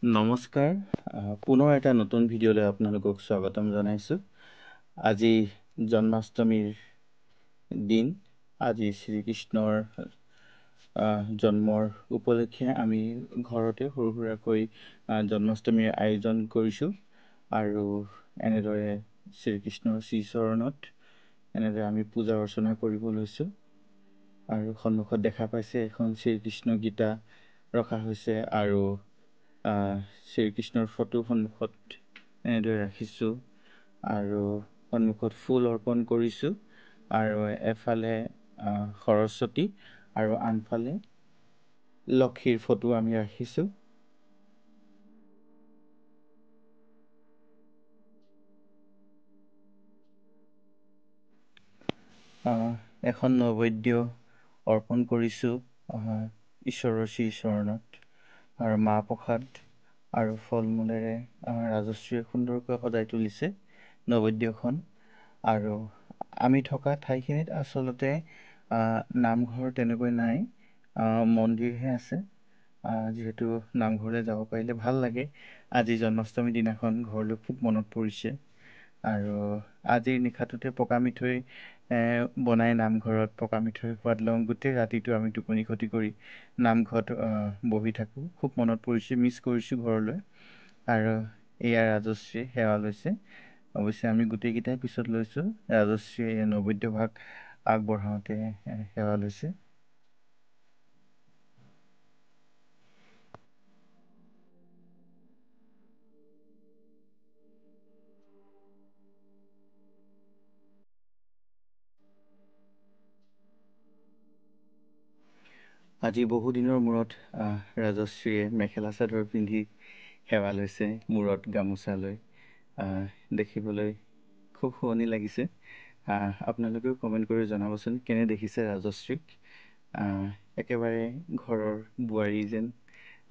নমস্কাৰ পুনৰ এটা নতুন ভিডিঅ'লৈ আপোনালোকক স্বাগতম জনাইছোঁ। আজি জন্মাষ্টমীৰ দিন। আজি শ্ৰীকৃষ্ণৰ জন্মৰ উপলক্ষে আমি ঘৰতে সৰু সুৰাকৈ জন্মাষ্টমীৰ আয়োজন কৰিছোঁ আৰু এনেদৰে শ্ৰীকৃষ্ণৰ শ্ৰীচৰণত এনেদৰে আমি পূজা অৰ্চনা কৰিব লৈছোঁ। আৰু সন্মুখত দেখা পাইছে এখন শ্ৰীকৃষ্ণ গীতা ৰখা হৈছে আৰু শ্ৰীকৃষ্ণৰ ফটো সন্মুখত এনেদৰে ৰাখিছোঁ আৰু সন্মুখত ফুল অৰ্পণ কৰিছোঁ আৰু এফালে সৰস্বতী আৰু আনফালে লক্ষীৰ ফটো আমি ৰাখিছোঁ। এখন নৈবেদ্য অৰ্পণ কৰিছোঁ ঈশ্বৰৰ শ্ৰীচৰণত আৰু মাহ প্ৰসাদ আৰু ফল মূলেৰে ৰাজশ্ৰীয়ে সুন্দৰকৈ সজাই তুলিছে নৈবেদ্যখন। আৰু আমি থকা ঠাইখিনিত আচলতে নামঘৰ তেনেকৈ নাই, মন্দিৰহে আছে। যিহেতু নামঘৰলৈ যাব পাৰিলে ভাল লাগে। আজি জন্মাষ্টমীৰ দিনাখন ঘৰলৈ খুব মনত পৰিছে আৰু আজিৰ নিশাটোতে পকা মিঠৈ বনাই নামঘৰত পকা মিঠৈ সোৱাদ লওঁ। গোটেই ৰাতিটো আমি টোপনি ক্ষতি কৰি নামঘৰত বহি থাকোঁ। খুব মনত পৰিছে, মিছ কৰিছোঁ ঘৰলৈ। আৰু এয়া ৰাজশ্ৰী সেৱা লৈছে। অৱশ্যে আমি গোটেইকেইটাই পিছত লৈছোঁ। ৰাজশ্ৰীয়ে নৈবেদ্য ভাগ আগবঢ়াওঁতে সেৱা লৈছে। আজি বহুদিনৰ মূৰত ৰাজশ্ৰীয়ে মেখেলা চাদৰ পিন্ধি সেৱা লৈছে, মূৰত গামোচা লৈ। দেখিবলৈ খুব শুৱনি লাগিছে। আপোনালোকেও কমেণ্ট কৰি জনাবচোন কেনে দেখিছে ৰাজশ্ৰীক। একেবাৰে ঘৰৰ বোৱাৰী যেন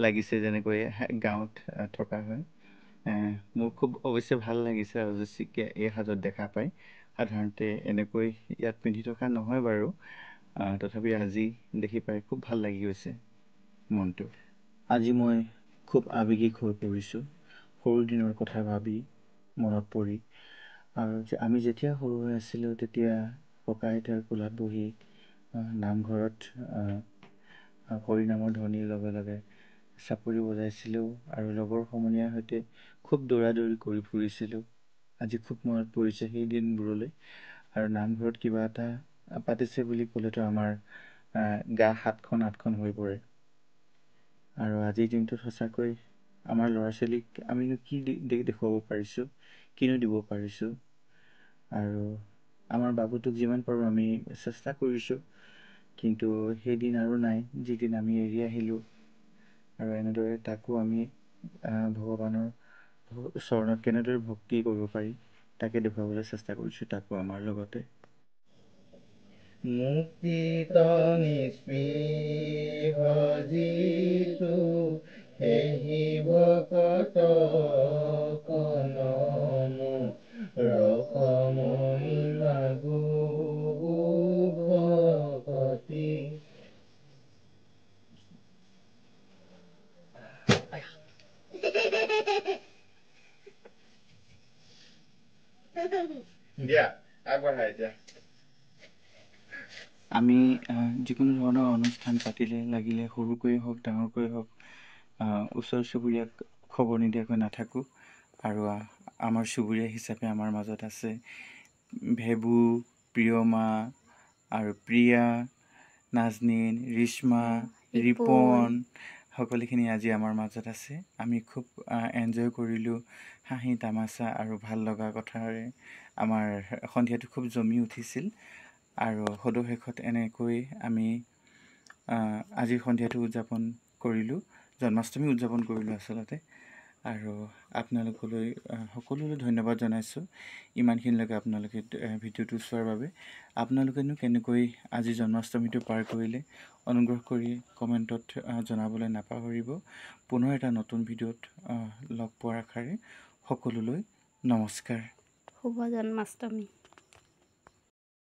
লাগিছে, যেনেকৈ গাঁৱত থকা হয়। মোৰ খুব অৱশ্যে ভাল লাগিছে ৰাজশ্ৰীক এই সাজত দেখা পাই। সাধাৰণতে এনেকৈ ইয়াত পিন্ধি থকা নহয় বাৰু, তথাপি আজি দেখি পাই খুব ভাল লাগি গৈছে মনটো। আজি মই খুব আৱেগিক হৈ পৰিছোঁ সৰু দিনৰ কথা ভাবি, মনত পৰি। আৰু আমি যেতিয়া সৰু হৈ আছিলোঁ তেতিয়া ককা আইতাৰ কোলাত বহি নামঘৰত হৰিনামৰ ধ্বনিৰ লগে লগে চাপৰি বজাইছিলোঁ আৰু লগৰ সমনীয়াৰ সৈতে খুব দৌৰা দৌৰি কৰি ফুৰিছিলোঁ। আজি খুব মনত পৰিছে সেই দিনবোৰলৈ। আৰু নামঘৰত কিবা এটা পাতিছে বুলি ক'লেতো আমাৰ গা 7খন 8খন হৈ পৰে। আৰু আজিৰ দিনটোত সঁচাকৈ আমাৰ ল'ৰা ছোৱালীক আমিনো কি দেখুৱাব পাৰিছোঁ, কিনো দিব পাৰিছোঁ। আৰু আমাৰ বাবুটোক যিমান পাৰোঁ আমি চেষ্টা কৰিছোঁ, কিন্তু সেইদিন আৰু নাই যিদিন আমি এৰি আহিলোঁ। আৰু এনেদৰে তাকো আমি ভগৱানৰ চৰণত কেনেদৰে ভক্তি কৰিব পাৰি তাকে দেখুৱাবলৈ চেষ্টা কৰিছোঁ, তাকো আমাৰ লগতে। মুক্তিত নিস্পৃহ যিচু সেহি ভকত কনমু ৰসমই লাগু ভকতি। দিয়া আগবঢ়া এতিয়া। আমি যিকোনো ধৰণৰ অনুষ্ঠান পাতিলে লাগিলে সৰুকৈয়ে হওক ডাঙৰকৈ হওক ওচৰ চুবুৰীয়াক খবৰ নিদিয়াকৈ নাথাকোঁ। আৰু আমাৰ চুবুৰীয়া হিচাপে আমাৰ মাজত আছে ভেবু, প্ৰিয়মা আৰু প্ৰিয়া, নাজনীন, ৰিশ্মা, ৰিপন, সকলোখিনি আজি আমাৰ মাজত আছে। আমি খুব এনজয় কৰিলোঁ হাঁহি তামাচা আৰু ভাল লগা কথাৰে। আমাৰ সন্ধিয়াটো খুব জমি উঠিছিল আৰু সদশেষত এনেকৈ আমি আজিৰ সন্ধিয়াটো উদযাপন কৰিলোঁ, জন্মাষ্টমী উদযাপন কৰিলোঁ আচলতে। আৰু আপোনালোকলৈ সকলোলৈ ধন্যবাদ জনাইছোঁ ইমানখিনিলৈকে আপোনালোকে ভিডিঅ'টো চোৱাৰ বাবে। আপোনালোকেনো কেনেকৈ আজি জন্মাষ্টমীটো পাৰ কৰিলে অনুগ্ৰহ কৰি কমেণ্টত জনাবলৈ নাপাহৰিব। পুনৰ এটা নতুন ভিডিঅ'ত লগ পোৱাৰ আশাৰে সকলোলৈ নমস্কাৰ। শুভ জন্মাষ্টমী।